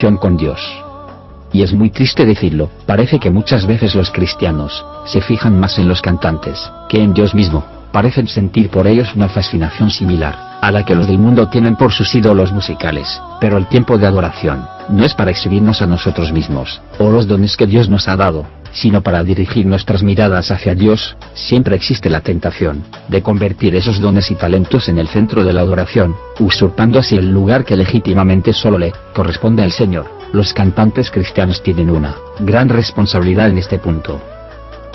con Dios. Y es muy triste decirlo, parece que muchas veces los cristianos se fijan más en los cantantes que en Dios mismo. Parecen sentir por ellos una fascinación similar a la que los del mundo tienen por sus ídolos musicales, pero el tiempo de adoración no es para exhibirnos a nosotros mismos, o los dones que Dios nos ha dado, sino para dirigir nuestras miradas hacia Dios. Siempre existe la tentación de convertir esos dones y talentos en el centro de la adoración, usurpando así el lugar que legítimamente solo le corresponde al Señor. Los cantantes cristianos tienen una gran responsabilidad en este punto.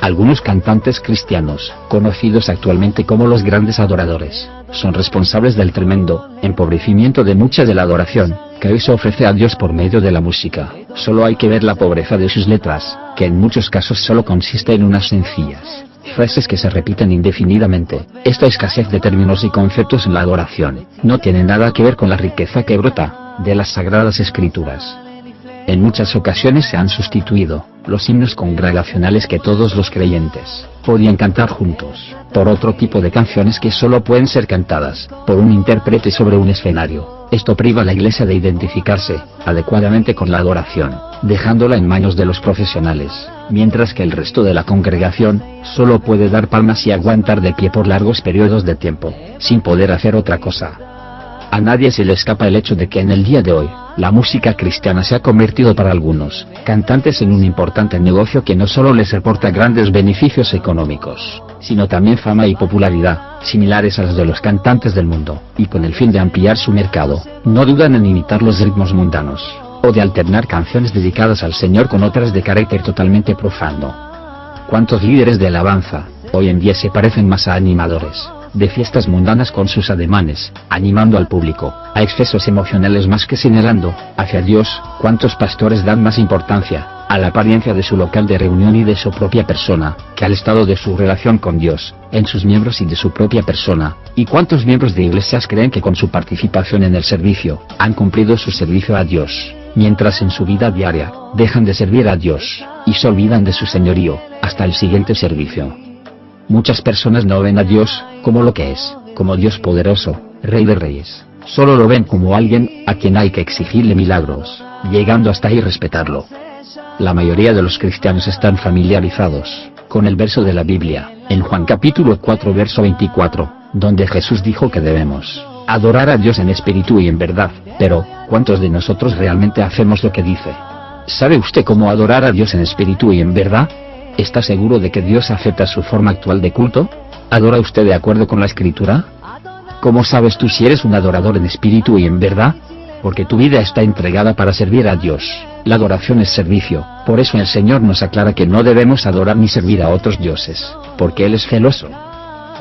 Algunos cantantes cristianos, conocidos actualmente como los grandes adoradores, son responsables del tremendo empobrecimiento de mucha de la adoración que hoy se ofrece a Dios por medio de la música. Solo hay que ver la pobreza de sus letras, que en muchos casos solo consiste en unas sencillas frases que se repiten indefinidamente. Esta escasez de términos y conceptos en la adoración no tiene nada que ver con la riqueza que brota de las sagradas escrituras. En muchas ocasiones se han sustituido los himnos congregacionales que todos los creyentes podían cantar juntos por otro tipo de canciones que solo pueden ser cantadas por un intérprete sobre un escenario. Esto priva a la iglesia de identificarse adecuadamente con la adoración, dejándola en manos de los profesionales, mientras que el resto de la congregación solo puede dar palmas y aguantar de pie por largos periodos de tiempo, sin poder hacer otra cosa. A nadie se le escapa el hecho de que en el día de hoy, la música cristiana se ha convertido para algunos cantantes en un importante negocio que no solo les reporta grandes beneficios económicos, sino también fama y popularidad, similares a las de los cantantes del mundo, y con el fin de ampliar su mercado, no dudan en imitar los ritmos mundanos, o de alternar canciones dedicadas al Señor con otras de carácter totalmente profano. ¿Cuántos líderes de alabanza, hoy en día se parecen más a animadores de fiestas mundanas con sus ademanes, animando al público a excesos emocionales más que señalando hacia Dios? ¿Cuántos pastores dan más importancia a la apariencia de su local de reunión y de su propia persona, que al estado de su relación con Dios, en sus miembros y de su propia persona? ¿Y cuántos miembros de iglesias creen que con su participación en el servicio, han cumplido su servicio a Dios, mientras en su vida diaria, dejan de servir a Dios, y se olvidan de su señorío, hasta el siguiente servicio? Muchas personas no ven a Dios como lo que es, como Dios poderoso, Rey de Reyes. Solo lo ven como alguien a quien hay que exigirle milagros, llegando hasta ahí respetarlo. La mayoría de los cristianos están familiarizados con el verso de la Biblia, en Juan capítulo 4 verso 24, donde Jesús dijo que debemos adorar a Dios en espíritu y en verdad. Pero, ¿cuántos de nosotros realmente hacemos lo que dice? ¿Sabe usted cómo adorar a Dios en espíritu y en verdad? ¿Está seguro de que Dios acepta su forma actual de culto? ¿Adora usted de acuerdo con la Escritura? ¿Cómo sabes tú si eres un adorador en espíritu y en verdad? Porque tu vida está entregada para servir a Dios. La adoración es servicio, por eso el Señor nos aclara que no debemos adorar ni servir a otros dioses, porque Él es celoso.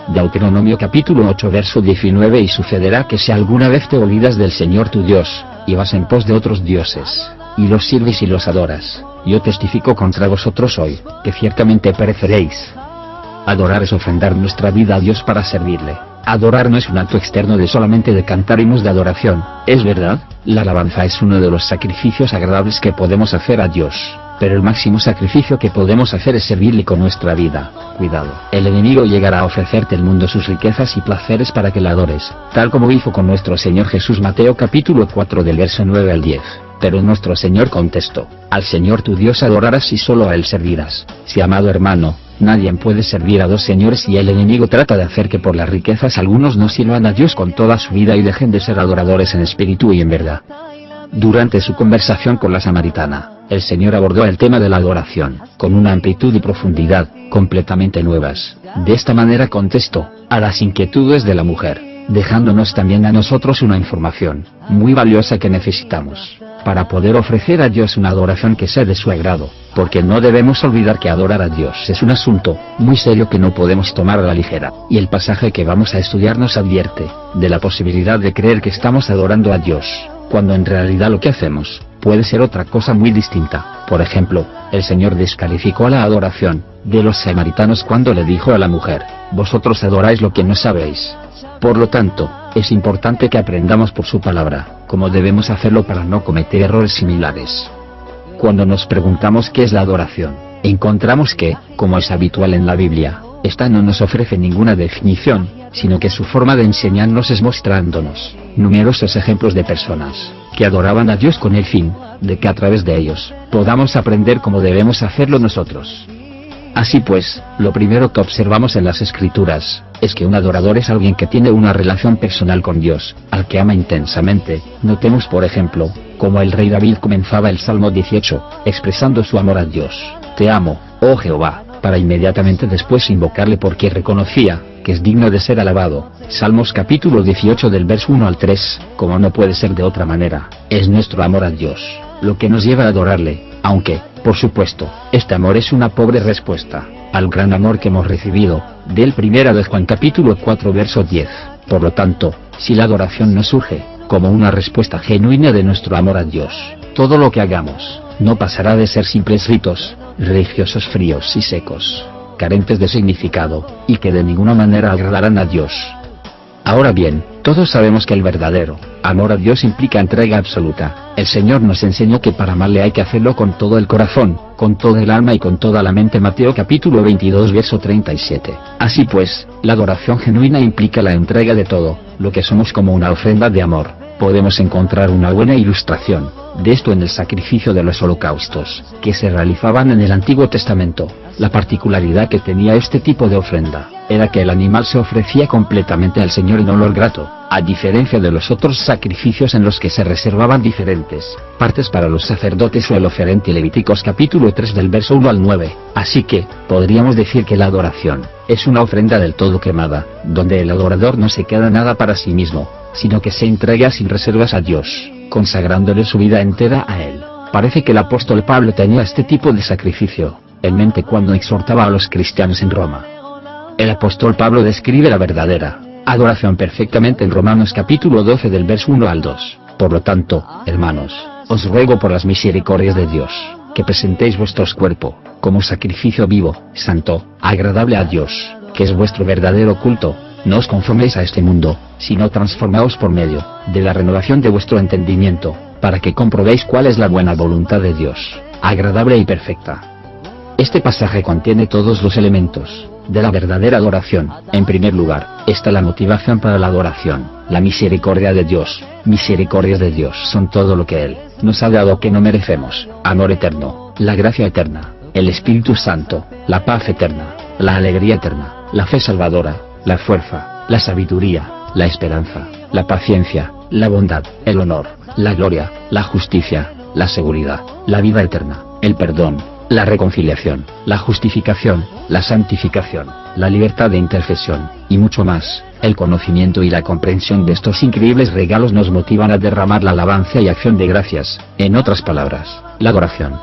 Deuteronomio capítulo 8 verso 19: y sucederá que si alguna vez te olvidas del Señor tu Dios, y vas en pos de otros dioses, y los sirves y los adoras, yo testifico contra vosotros hoy, que ciertamente pereceréis. Adorar es ofrendar nuestra vida a Dios para servirle. Adorar no es un acto externo de solamente de cantar himnos de adoración, es verdad, la alabanza es uno de los sacrificios agradables que podemos hacer a Dios, pero el máximo sacrificio que podemos hacer es servirle con nuestra vida. Cuidado, el enemigo llegará a ofrecerte el mundo, sus riquezas y placeres para que la adores, tal como hizo con nuestro Señor Jesús. Mateo capítulo 4 del verso 9 al 10. Pero nuestro Señor contestó: al Señor tu Dios adorarás y solo a Él servirás. Sí, amado hermano, nadie puede servir a dos señores, y el enemigo trata de hacer que por las riquezas algunos no sirvan a Dios con toda su vida y dejen de ser adoradores en espíritu y en verdad. Durante su conversación con la samaritana, el Señor abordó el tema de la adoración, con una amplitud y profundidad completamente nuevas. De esta manera contestó a las inquietudes de la mujer, dejándonos también a nosotros una información muy valiosa que necesitamos para poder ofrecer a Dios una adoración que sea de su agrado, porque no debemos olvidar que adorar a Dios es un asunto muy serio que no podemos tomar a la ligera, y el pasaje que vamos a estudiar nos advierte de la posibilidad de creer que estamos adorando a Dios, cuando en realidad lo que hacemos puede ser otra cosa muy distinta. Por ejemplo, el Señor descalificó la adoración de los samaritanos cuando le dijo a la mujer: vosotros adoráis lo que no sabéis. Por lo tanto, es importante que aprendamos por su palabra cómo debemos hacerlo para no cometer errores similares. Cuando nos preguntamos qué es la adoración, encontramos que, como es habitual en la Biblia, esta no nos ofrece ninguna definición, sino que su forma de enseñarnos es mostrándonos numerosos ejemplos de personas que adoraban a Dios con el fin de que a través de ellos podamos aprender cómo debemos hacerlo nosotros. Así pues, lo primero que observamos en las Escrituras es que un adorador es alguien que tiene una relación personal con Dios, al que ama intensamente. Notemos por ejemplo, cómo el rey David comenzaba el Salmo 18, expresando su amor a Dios. Te amo, oh Jehová, para inmediatamente después invocarle porque reconocía que es digno de ser alabado. Salmos capítulo 18 del verso 1 al 3, como no puede ser de otra manera, es nuestro amor a Dios lo que nos lleva a adorarle, aunque, por supuesto, este amor es una pobre respuesta al gran amor que hemos recibido, del 1 de Juan capítulo 4 verso 10. Por lo tanto, si la adoración no surge como una respuesta genuina de nuestro amor a Dios, todo lo que hagamos no pasará de ser simples ritos religiosos fríos y secos, carentes de significado, y que de ninguna manera agradarán a Dios. Ahora bien, todos sabemos que el verdadero amor a Dios implica entrega absoluta. El Señor nos enseñó que para amarle hay que hacerlo con todo el corazón, con toda el alma y con toda la mente. Mateo capítulo 22 verso 37. Así pues, la adoración genuina implica la entrega de todo lo que somos como una ofrenda de amor. Podemos encontrar una buena ilustración de esto en el sacrificio de los holocaustos que se realizaban en el Antiguo Testamento. La particularidad que tenía este tipo de ofrenda era que el animal se ofrecía completamente al Señor en olor grato, a diferencia de los otros sacrificios en los que se reservaban diferentes partes para los sacerdotes o el oferente. Levíticos capítulo 3 del verso 1 al 9. Así que, podríamos decir que la adoración es una ofrenda del todo quemada, donde el adorador no se queda nada para sí mismo, sino que se entrega sin reservas a Dios, consagrándole su vida entera a Él. Parece que el apóstol Pablo tenía este tipo de sacrificio en mente cuando exhortaba a los cristianos en Roma. El apóstol Pablo describe la verdadera adoración perfectamente en Romanos capítulo 12 del verso 1 al 2. Por lo tanto, hermanos, os ruego por las misericordias de Dios, que presentéis vuestros cuerpos como sacrificio vivo, santo, agradable a Dios, que es vuestro verdadero culto. No os conforméis a este mundo, sino transformaos por medio de la renovación de vuestro entendimiento, para que comprobéis cuál es la buena voluntad de Dios, agradable y perfecta. Este pasaje contiene todos los elementos de la verdadera adoración. En primer lugar, está la motivación para la adoración, la misericordia de Dios. Misericordias de Dios son todo lo que Él nos ha dado que no merecemos: amor eterno, la gracia eterna, el Espíritu Santo, la paz eterna, la alegría eterna, la fe salvadora, la fuerza, la sabiduría, la esperanza, la paciencia, la bondad, el honor, la gloria, la justicia, la seguridad, la vida eterna, el perdón, la reconciliación, la justificación, la santificación, la libertad de intercesión, y mucho más. El conocimiento y la comprensión de estos increíbles regalos nos motivan a derramar la alabanza y acción de gracias. En otras palabras, la adoración.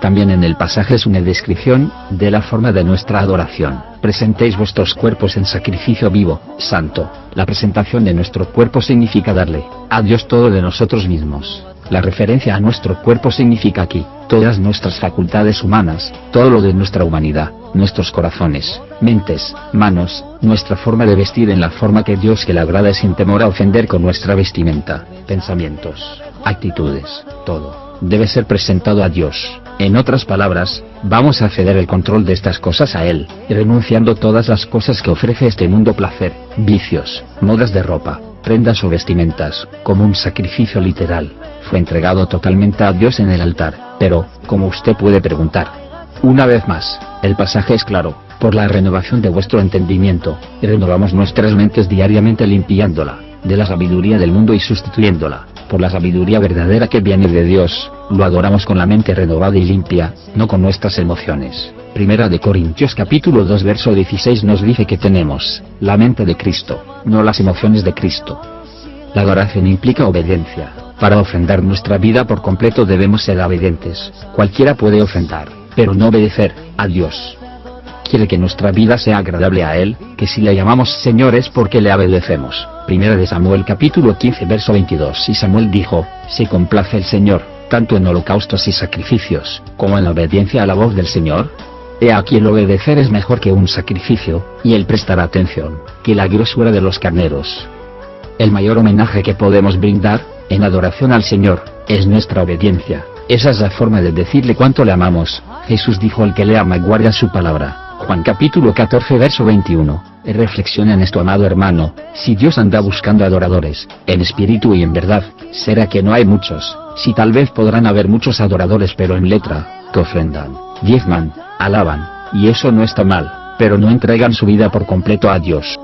También en el pasaje es una descripción de la forma de nuestra adoración. Presentéis vuestros cuerpos en sacrificio vivo, santo. La presentación de nuestro cuerpo significa darle a Dios todo de nosotros mismos. La referencia a nuestro cuerpo significa aquí todas nuestras facultades humanas, todo lo de nuestra humanidad, nuestros corazones, mentes, manos, nuestra forma de vestir en la forma que Dios le agrada sin temor a ofender con nuestra vestimenta, pensamientos, actitudes, todo debe ser presentado a Dios. En otras palabras, vamos a ceder el control de estas cosas a Él, renunciando todas las cosas que ofrece este mundo: placer, vicios, modas de ropa, prendas o vestimentas, como un sacrificio literal. Fue entregado totalmente a Dios en el altar. Pero, como usted puede preguntar, una vez más, el pasaje es claro: por la renovación de vuestro entendimiento, renovamos nuestras mentes diariamente limpiándola de la sabiduría del mundo y sustituyéndola por la sabiduría verdadera que viene de Dios. Lo adoramos con la mente renovada y limpia, no con nuestras emociones. Primera de Corintios capítulo 2 verso 16 nos dice que tenemos la mente de Cristo, no las emociones de Cristo. La adoración implica obediencia. Para ofrendar nuestra vida por completo debemos ser obedientes. Cualquiera puede ofrendar, pero no obedecer a Dios. Quiere que nuestra vida sea agradable a Él, que si le llamamos Señor es porque le obedecemos. Primera de Samuel capítulo 15 verso 22. Y Samuel dijo: se complace el Señor, tanto en holocaustos y sacrificios, como en la obediencia a la voz del Señor. He aquí el obedecer es mejor que un sacrificio, y el prestar atención, que la grosura de los carneros. El mayor homenaje que podemos brindar, en adoración al Señor, es nuestra obediencia. Esa es la forma de decirle cuánto le amamos. Jesús dijo: el que le ama guarda su palabra. Juan capítulo 14 verso 21. Reflexiona en esto, amado hermano. Si Dios anda buscando adoradores, en espíritu y en verdad, ¿será que no hay muchos? Si tal vez podrán haber muchos adoradores pero en letra, que ofrendan, diezman, alaban, y eso no está mal, pero no entregan su vida por completo a Dios.